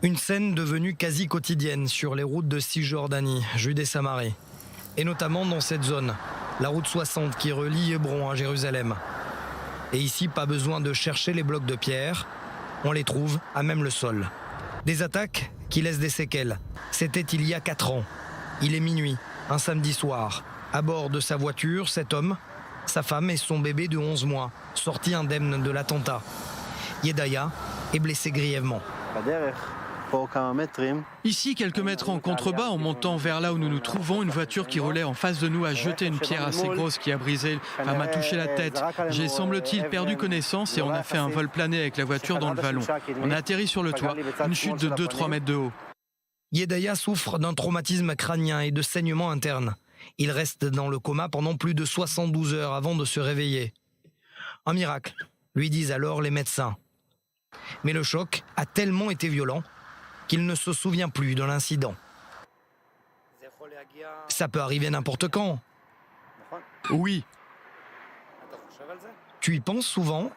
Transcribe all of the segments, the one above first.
Une scène devenue quasi quotidienne sur les routes de Cisjordanie, Judée-Samarie. Et notamment dans cette zone, la route 60 qui relie Hébron à Jérusalem. Et ici, pas besoin de chercher les blocs de pierre, on les trouve à même le sol. Des attaques qui laissent des séquelles. C'était il y a 4 ans. Il est minuit, un samedi soir. À bord de sa voiture, cet homme, sa femme et son bébé de 11 mois, sortis indemnes de l'attentat. Yedaya est blessé grièvement. Ici, quelques mètres en contrebas, en montant vers là où nous nous trouvons, une voiture qui roulait en face de nous a jeté une pierre assez grosse qui a brisé, m'a touché la tête. J'ai, semble-t-il, perdu connaissance et on a fait un vol plané avec la voiture dans le vallon. On a atterri sur le toit, une chute de 2-3 mètres de haut. Yedaya souffre d'un traumatisme crânien et de saignements internes. Il reste dans le coma pendant plus de 72 heures avant de se réveiller. Un miracle, lui disent alors les médecins. Mais le choc a tellement été violent qu'il ne se souvient plus de l'incident. Ça peut arriver n'importe quand. Oui. Tu y penses souvent?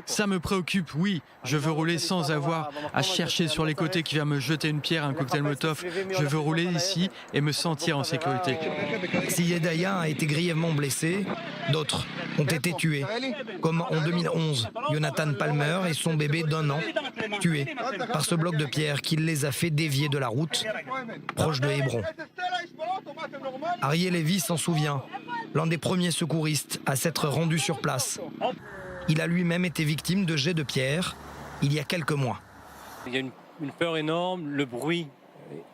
Ça me préoccupe, oui. Je veux rouler sans avoir à chercher sur les côtés qui va me jeter une pierre, un cocktail Molotov. Je veux rouler ici et me sentir en sécurité. Si Yedaya a été grièvement blessé, d'autres ont été tués. Comme en 2011, Jonathan Palmer et son bébé d'1 an, tués par ce bloc de pierre qui les a fait dévier de la route, proche de Hébron. Ariel Lévy s'en souvient, l'un des premiers secouristes à s'être rendu sur place. Il a lui-même été victime de jets de pierre il y a quelques mois. Il y a une peur énorme, le bruit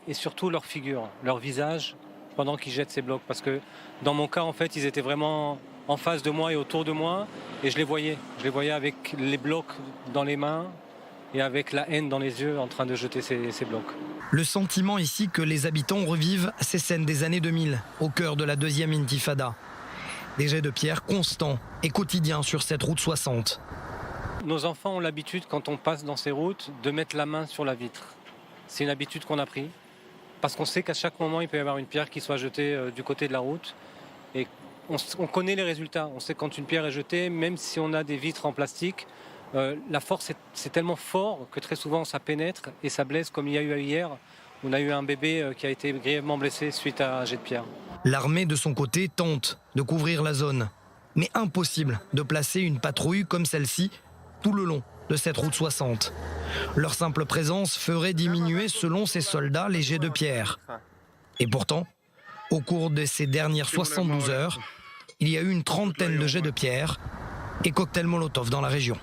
et surtout leur figure, leur visage pendant qu'ils jettent ces blocs. Parce que dans mon cas, en fait, ils étaient vraiment en face de moi et autour de moi et je les voyais. Je les voyais avec les blocs dans les mains et avec la haine dans les yeux en train de jeter ces blocs. Le sentiment ici que les habitants revivent ces scènes des années 2000, au cœur de la deuxième intifada. Des jets de pierre constants et quotidiens sur cette route 60. Nos enfants ont l'habitude, quand on passe dans ces routes, de mettre la main sur la vitre. C'est une habitude qu'on a prise, parce qu'on sait qu'à chaque moment, il peut y avoir une pierre qui soit jetée du côté de la route. Et on connaît les résultats. On sait quand une pierre est jetée, même si on a des vitres en plastique, la force, c'est tellement fort que très souvent, ça pénètre et ça blesse, comme il y a eu hier. On a eu un bébé qui a été grièvement blessé suite à un jet de pierre. L'armée, de son côté, tente de couvrir la zone. Mais impossible de placer une patrouille comme celle-ci tout le long de cette route 60. Leur simple présence ferait diminuer, selon ces soldats, les jets de pierre. Et pourtant, au cours de ces dernières 72 heures, il y a eu une trentaine de jets de pierre et cocktails Molotov dans la région.